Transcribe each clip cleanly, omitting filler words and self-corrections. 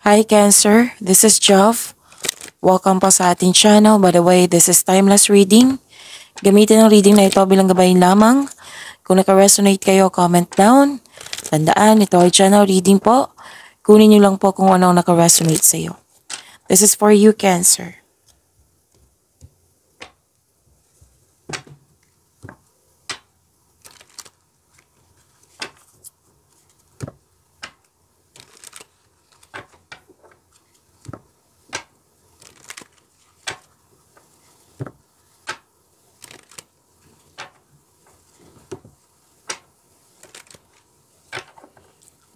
Hi Cancer, this is Jov. Welcome po sa ating channel. By the way, this is Timeless Reading. Gamitin ang reading na ito bilang gabayan lamang. Kung naka-resonate kayo, comment down. Tandaan, ito ay channel reading po. Kunin nyo lang po kung ano ang naka-resonate sa iyo. This is for you, Cancer.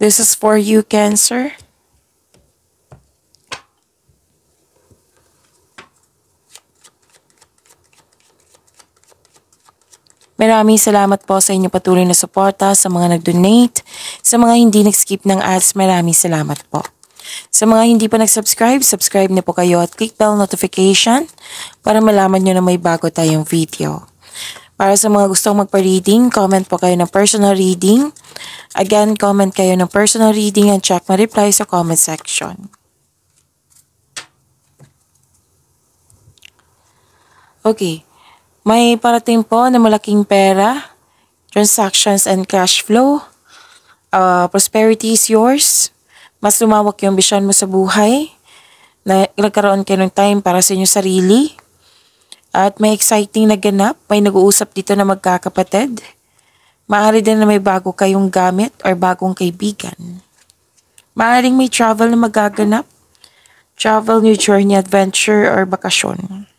This is for you, Cancer. Maraming salamat po sa inyong patuloy na suporta, sa mga nag-donate, sa mga hindi nag-skip ng ads, maraming salamat po. Sa mga hindi pa nag-subscribe, subscribe na po kayo at click bell notification para malaman nyo na may bago tayong video. Para sa mga gustong magpa-reading, comment po kayo ng personal reading. Again, comment kayo ng personal reading and check my reply sa comment section. Okay. May parating po na malaking pera, transactions and cash flow. Prosperity is yours. Mas lumawak yung vision mo sa buhay. Nagkaroon kayo ng time para sa inyong sarili. At may exciting na ganap. May nag-uusap dito na magkakapatid. Maaari din na may bago kayong gamit or bagong kaibigan. Maaaring may travel na magaganap. Travel, new journey, adventure, or bakasyon.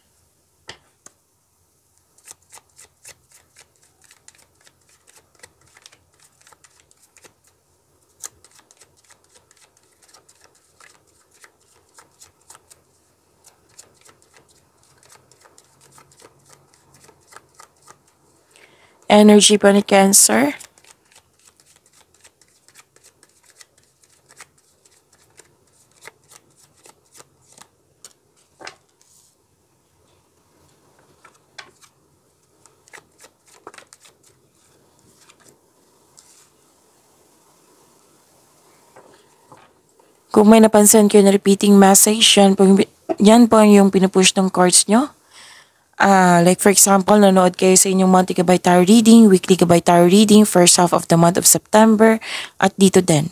Energy pa ni Cancer. Kung may napansin kayo na repeating message, yan po yung pinupush ng cards nyo. Like for example, nanood kayo sa inyong monthly gabay tarot reading, weekly gabay tarot reading, first half of the month of September, at dito din.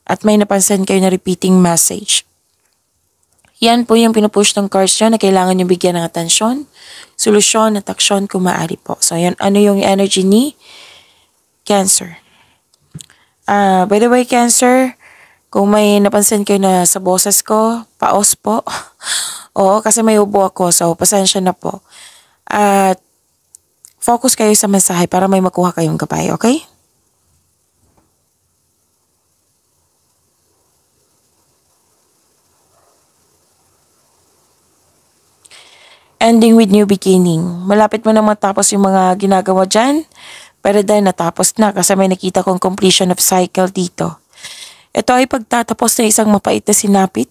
At may napansin kayo na repeating message. Yan po yung pinupush ng cards nyo na kailangan nyo bigyan ng atensyon, solusyon at aksyon kung maaari po. So yan, ano yung energy ni Cancer. By the way, Cancer, kung may napansin kayo na sa boses ko, paos po. Oo, kasi may ubo ako, so pasensya na po. At focus kayo sa mensahe para may makuha kayong gabay, okay? Ending with new beginning. Malapit mo na matapos yung mga ginagawa dyan, pero dahil natapos na kasi may nakita kong completion of cycle dito. Ito ay pagtatapos ng isang mapait na sinapit.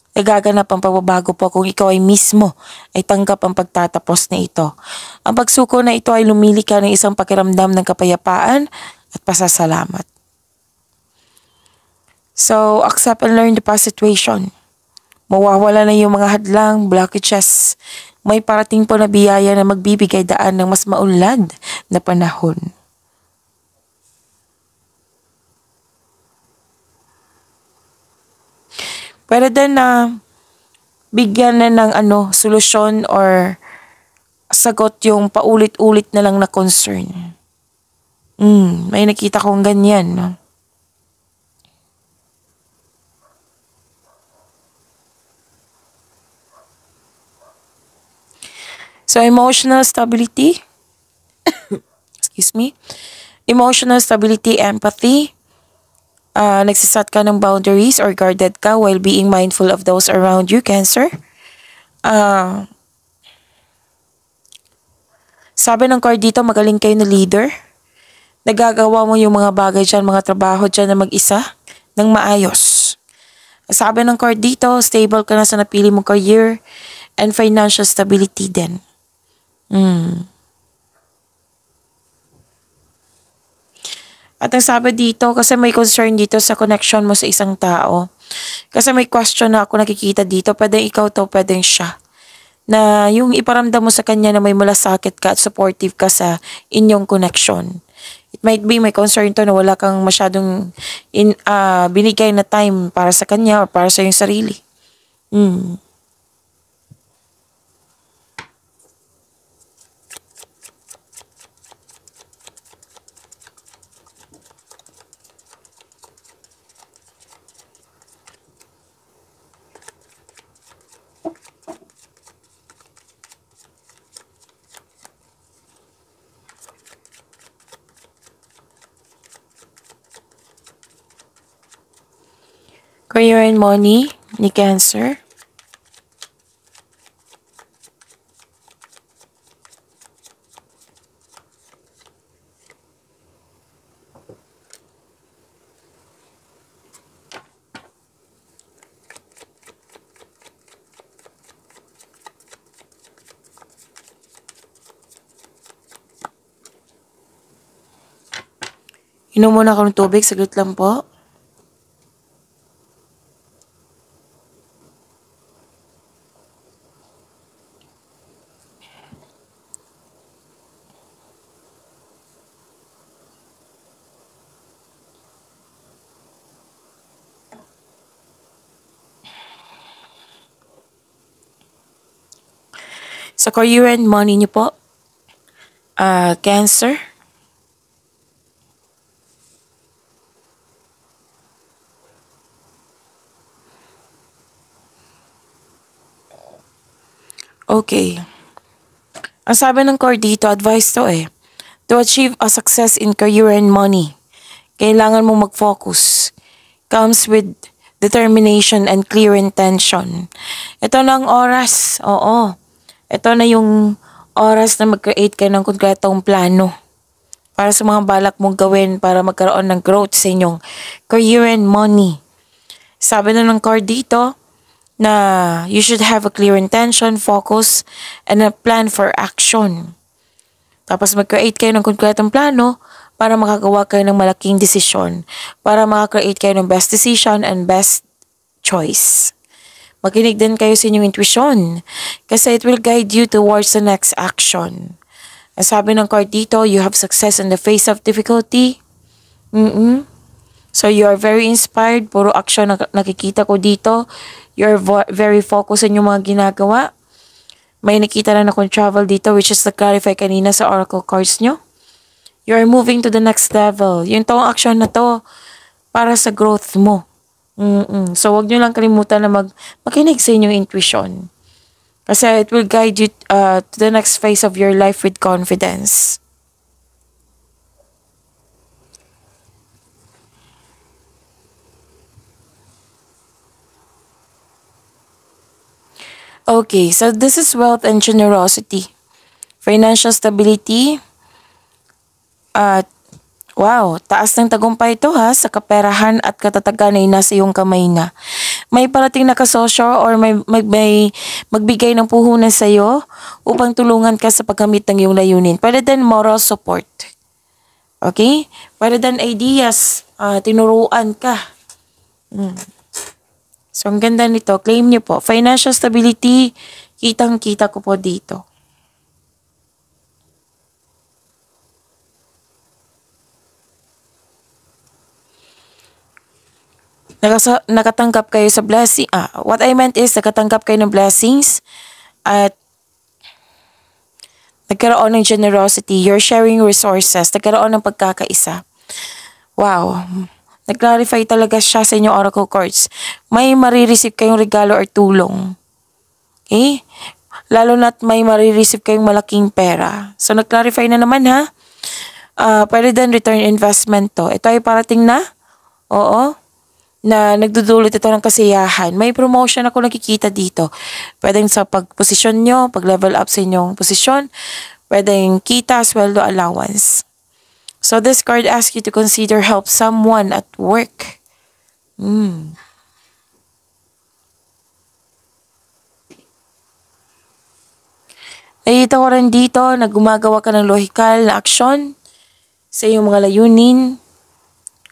Nagaganap ang pagbabago po kung ikaw ay mismo ay tanggap ang pagtatapos na ito. Ang pagsuko na ito ay lumili ka ng isang pakiramdam ng kapayapaan at pasasalamat. So, accept and learn the past situation. Mawawala na yung mga hadlang, blockages. May parating po na biyaya na magbibigay daan ng mas maunlad na panahon. Pwede din na bigyan na ng solusyon or sagot yung paulit-ulit na lang na concern. May nakita kong ganyan, no? So, emotional stability. Excuse me. Emotional stability, empathy. Nagsisat ka ng boundaries or guarded ka while being mindful of those around you, Cancer. Sabi ng card dito, magaling kayo na leader. Nagagawa mo yung mga bagay dyan, mga trabaho dyan na mag-isa ng maayos. Sabi ng card dito, stable ka na sa napili mong career and financial stability din. At ang sabi dito, kasi may concern dito sa connection mo sa isang tao. Kasi may question na ako nakikita dito, pwedeng ikaw to, pwedeng siya. Na yung iparamdam mo sa kanya na may malasakit ka at supportive ka sa inyong connection. It might be may concern to na wala kang masyadong binigay na time para sa kanya or para sa iyong sarili. Career and money ni Cancer. Inom muna ako ng tubig, saglit lang po. Sa career and money niyo po, Cancer. Okay. Ang sabi ng card dito, advice to eh. To achieve a success in career and money, kailangan mo mag-focus. Comes with determination and clear intention. Ito na ang oras. Oo. Ito na yung oras na mag-create kayo ng konkretong plano para sa mga balak mong gawin para magkaroon ng growth sa inyong career and money. Sabi na ng card dito na you should have a clear intention, focus, and a plan for action. Tapos mag-create kayo ng konkretong plano para makagawa kayo ng malaking desisyon, para makakreate kayo ng best decision and best choice. Makinig din kayo sa inyong intuition kasi it will guide you towards the next action. Ang sabi ng card dito, you have success in the face of difficulty. So you are very inspired, puro action na nakikita ko dito. You're very focused sa inyong mga ginagawa. May nakita na akong travel dito which is na-clarify kanina sa oracle cards nyo. You're moving to the next level. Yung tong action na to para sa growth mo. So wag nyo lang kalimutan na makinig sa inyong intuition. Kasi it will guide you to the next phase of your life with confidence. Okay, so this is wealth and generosity. Financial stability. At wow, taas ng tagumpay ito ha sa kaperahan at katatagan ay nasa iyong kamay na. May parating na kasosyo or may magbigay ng puhunan sa iyo upang tulungan ka sa pagkamit ng iyong layunin. Pwede din moral support. Okay? Pwede din ideas, tinuruan ka. So, ang ganda nito, claim niyo po. Financial stability, kitang-kita ko po dito. Nakatanggap kayo sa blessing. What I meant is, nakatanggap kayo ng blessings at nagkaroon ng generosity. You're sharing resources. Nagkaroon ng pagkakaisa. Wow. Nag-clarify talaga siya sa inyong oracle cards. May marireceive kayong regalo or tulong. Okay? Lalo na't may marireceive kayong malaking pera. So, nag-clarify na naman ha. Pwede din return investment to. Ito ay parating na. Oo. Na nagdudulot ito ng kasiyahan. May promotion ako nakikita dito. Pwedeng sa pagposisyon nyo, pag-level up sa inyong posisyon. Pwedeng kita, sweldo, allowance. So this card asks you to consider help someone at work. Nakita ko rin dito na gumagawa ka ng lohikal na aksyon sa iyong mga layunin.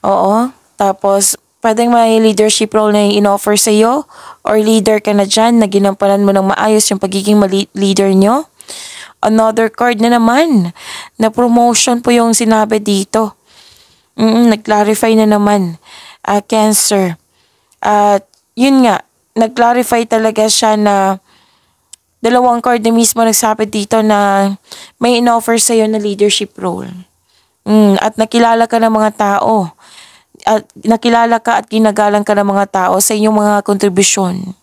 Oo. Tapos, pwedeng may leadership role na in-offer sa'yo or leader ka na dyan na ginampanan mo ng maayos yung pagiging leader nyo. Another card na naman na promotion po yung sinabi dito. Nag-clarify na naman. Cancer. At yun nga, nag-clarify talaga siya na dalawang card na mismo nagsabi dito na may in-offer sa'yo na leadership role. At nakilala ka ng mga tao. At nakilala ka at ginagalang ka ng mga tao sa inyong mga kontribusyon.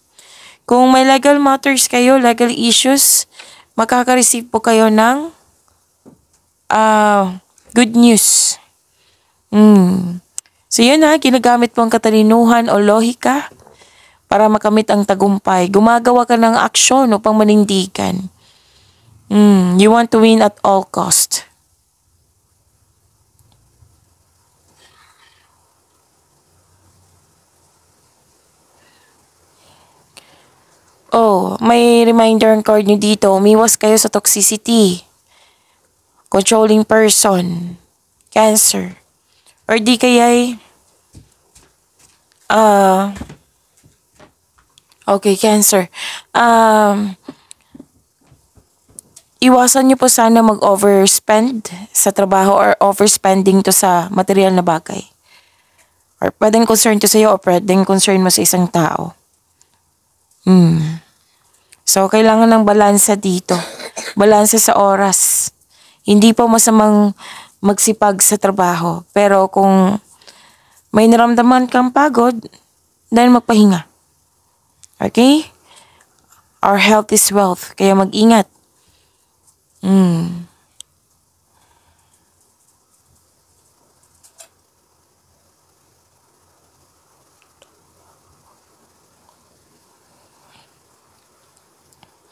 Kung may legal matters kayo, legal issues, makaka-receive po kayo ng good news. So yun ginagamit mo ang katalinuhan o lohika para makamit ang tagumpay. Gumagawa ka ng aksyon upang manindigan. You want to win at all cost. May reminder card nyo dito. Umiwas kayo sa toxicity. Controlling person. Cancer. Or di kaya'y okay, Cancer. Iwasan nyo po sana mag-overspend sa trabaho or overspending to sa material na bagay. Or pwedeng concern to sa'yo o pwedeng concern mo sa isang tao. So, kailangan ng balansa dito. Balansa sa oras. Hindi po masamang magsipag sa trabaho. Pero kung may naramdaman kang pagod, dahil magpahinga. Okay? Our health is wealth. Kaya mag-ingat.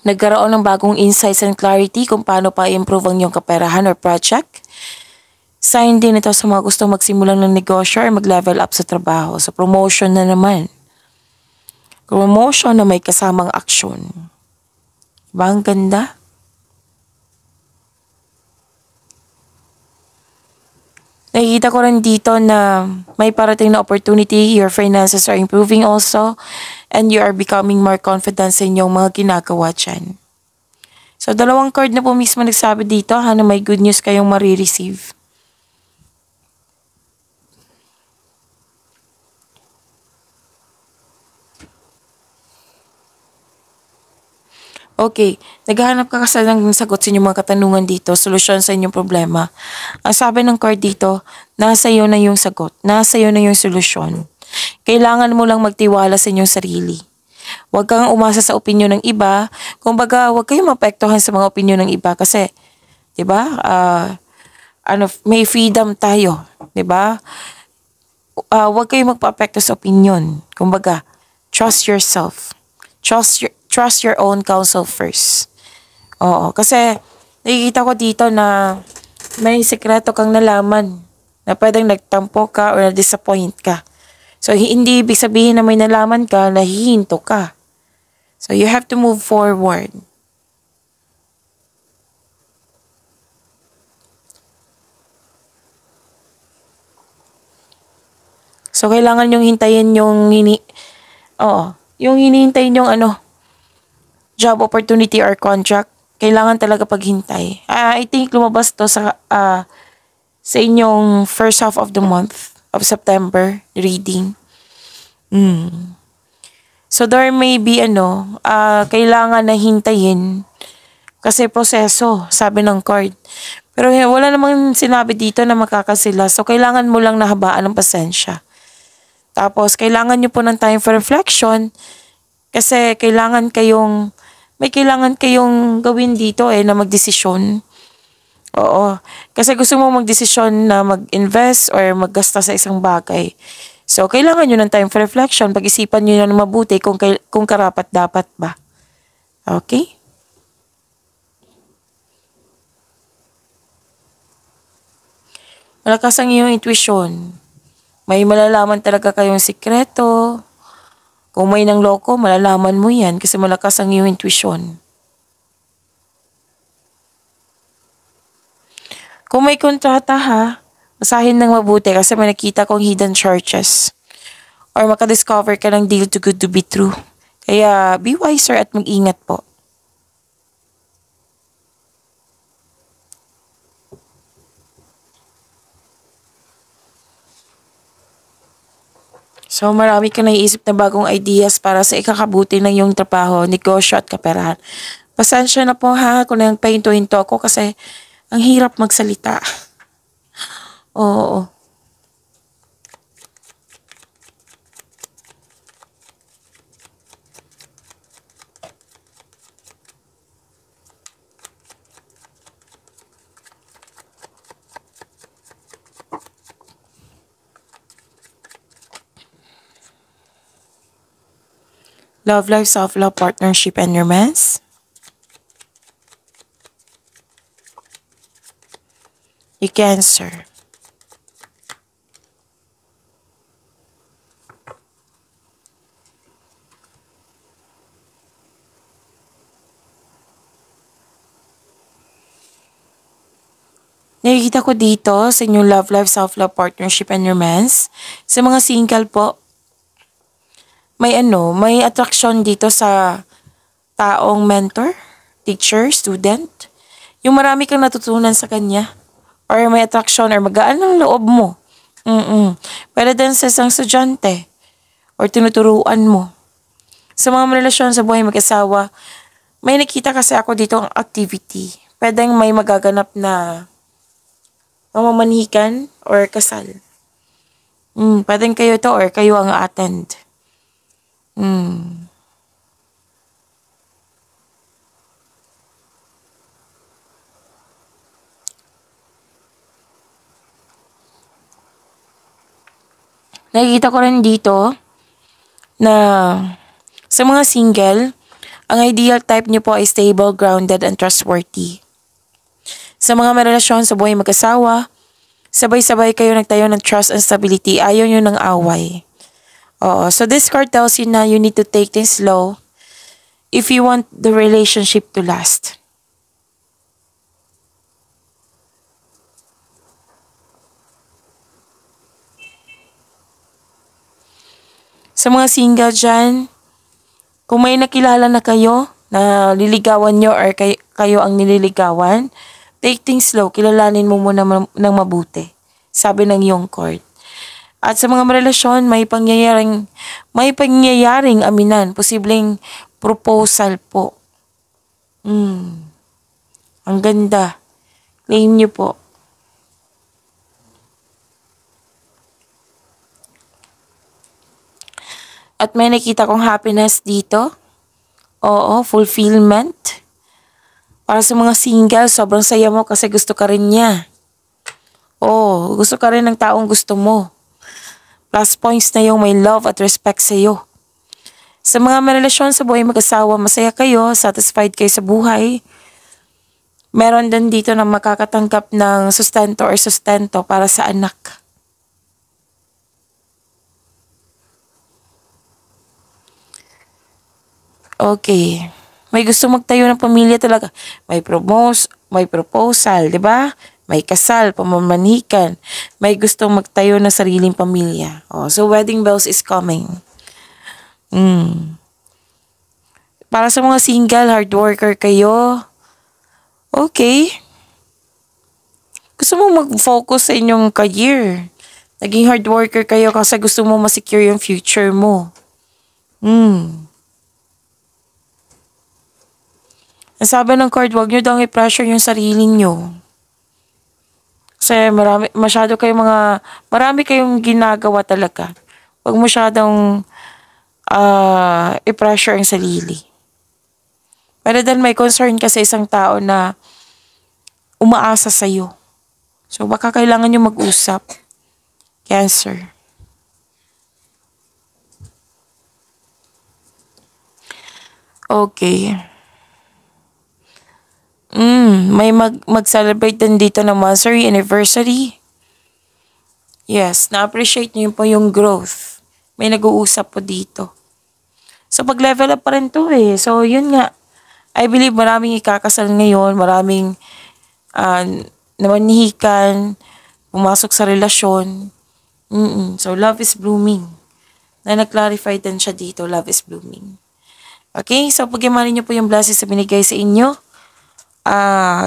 Nagkaroon ng bagong insights and clarity kung paano pa i-improve ang iyong kaperahan or project. Sign din ito sa mga gustong magsimulang ng negosyo or mag-level up sa trabaho. Sa promotion na naman. Promotion na may kasamang aksyon. Diba ang ganda? Nakikita ko rin dito na may parating na opportunity. Your finances are improving also. And you are becoming more confident sa inyong mga ginagawa dyan. So, dalawang card na po mismo nagsabi dito na may good news kayong marireceive. Okay, naghahanap ka kasi ng sagot sa inyong mga katanungan dito, solusyon sa inyong problema. Ang sabi ng card dito, nasa iyo na yung sagot, nasa iyo na yung solusyon. Kailangan mo lang magtiwala sa inyong sarili. Huwag kang umasa sa opinyon ng iba. Kumbaga, huwag kayong mapektuhan sa mga opinyon ng iba kasi, 'di ba? May freedom tayo, 'di ba? Huwag kayong magpaapekto sa opinyon. Kumbaga, trust yourself. Trust your own counsel first. Oo, kasi nakikita ko dito na may sekreto kang nalaman na pwedeng nagtampo ka or na-disappoint ka. So, hindi ibig sabihin na may nalaman ka, nahihinto ka. So, you have to move forward. So, kailangan yung hintayin yung yung hinihintay yung job opportunity or contract. Kailangan talaga paghintay. I think lumabas to sa inyong first half of the month of September reading. So there may be kailangan na hintayin kasi proseso, sabi ng card. Pero wala namang sinabi dito na makakasila. So kailangan mo lang nahabaan ng pasensya. Tapos kailangan nyo po ng time for reflection kasi may kailangan kayong gawin dito na magdesisyon. Oo. Kasi gusto mo magdesisyon na mag-invest or maggasta sa isang bagay. So, kailangan nyo ng time for reflection. Pag-isipan nyo na mabuti kung karapat-dapat ba. Okay? Malakas ang iyong intuition. May malalaman talaga kayong sikreto. Kung may nang loko, malalaman mo yan kasi malakas ang iyong intuition. Kung may kontrata basahin ng mabuti kasi may nakita kong hidden charges. or makadiscover ka ng deal too good to be true. Kaya be wiser at mag-ingat po. So marami kang naiisip na bagong ideas para sa ikakabuti ng iyong trabaho, negosyo at kaperahan. Pasensya na po ha kung nagpahinto-hinto ako kasi ang hirap magsalita. Oo. Love life, self-love, partnership, and romance. You Cancer. Nakikita ko dito sa inyong love life, self-love, partnership, and romance. Sa mga single po, may attraction dito sa taong mentor, teacher, student. Yung marami kang natutunan sa kanya. Or may attraction or magaan ng loob mo. Pwede din sa isang estudyante or tinuturuan mo. Sa mga relasyon sa buhay mag-asawa, may nakita kasi ako dito ang activity. Pwedeng may magaganap na mamamanihikan or kasal. Pwedeng kayo to or kayo ang attend. Nakikita ko rin dito na sa mga single, ang ideal type niyo po ay stable, grounded, and trustworthy. Sa mga may relasyon sa buhay mag-asawa, sabay-sabay kayo nagtayo ng trust and stability. Ayaw nyo ng away. Oo. So this card tells you na you need to take things slow if you want the relationship to last. Sa mga single dyan, kung may nakilala na kayo, na liligawan nyo or kayo ang nililigawan, take things slow, kilalanin mo muna ng mabuti. Sabi ng iyong card. At sa mga relasyon, may pangyayaring aminan, posibleng proposal po. Ang ganda. Claim nyo po. At may nakita kong happiness dito. Oo, fulfillment. Para sa mga single, sobrang saya mo kasi gusto ka rin niya. Oo, gusto ka rin ng taong gusto mo. Plus points na yung may love at respect sa iyo. Sa mga may relasyon sa buhay mag-asawa, masaya kayo, satisfied kayo sa buhay. Meron din dito na makakatanggap ng sustento or sustento para sa anak. Okay. May gusto magtayo ng pamilya talaga. May proposal, di ba? May kasal, pamamanikan. May gusto magtayo ng sariling pamilya. Oh, so wedding bells is coming. Para sa mga single, hard worker kayo. Okay. Gusto mo mag-focus sa inyong career. Naging hard worker kayo kasi gusto mo ma-secure yung future mo. Ang sabi ng card, wag nyo daw i-pressure yung sarili nyo. Kasi marami kayong ginagawa talaga. Wag masyadong i-pressure ang sarili. Pero then may concern kasi isang tao na umaasa sa'yo. So baka kailangan nyo mag-usap. Cancer. Okay. May mag-celebrate din dito ng monthsary anniversary. Yes, na-appreciate niyo po yung growth. May nag-uusap po dito. So, pag-level up pa rin to eh. So, yun nga. I believe maraming ikakasal ngayon, maraming namanihikan, pumasok sa relasyon. So, love is blooming. na nag-clarify din siya dito, love is blooming. Okay, so pag-imanin niyo po yung blessings na binigay sa inyo.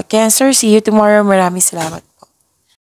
Cancer, see you tomorrow. Maraming salamat.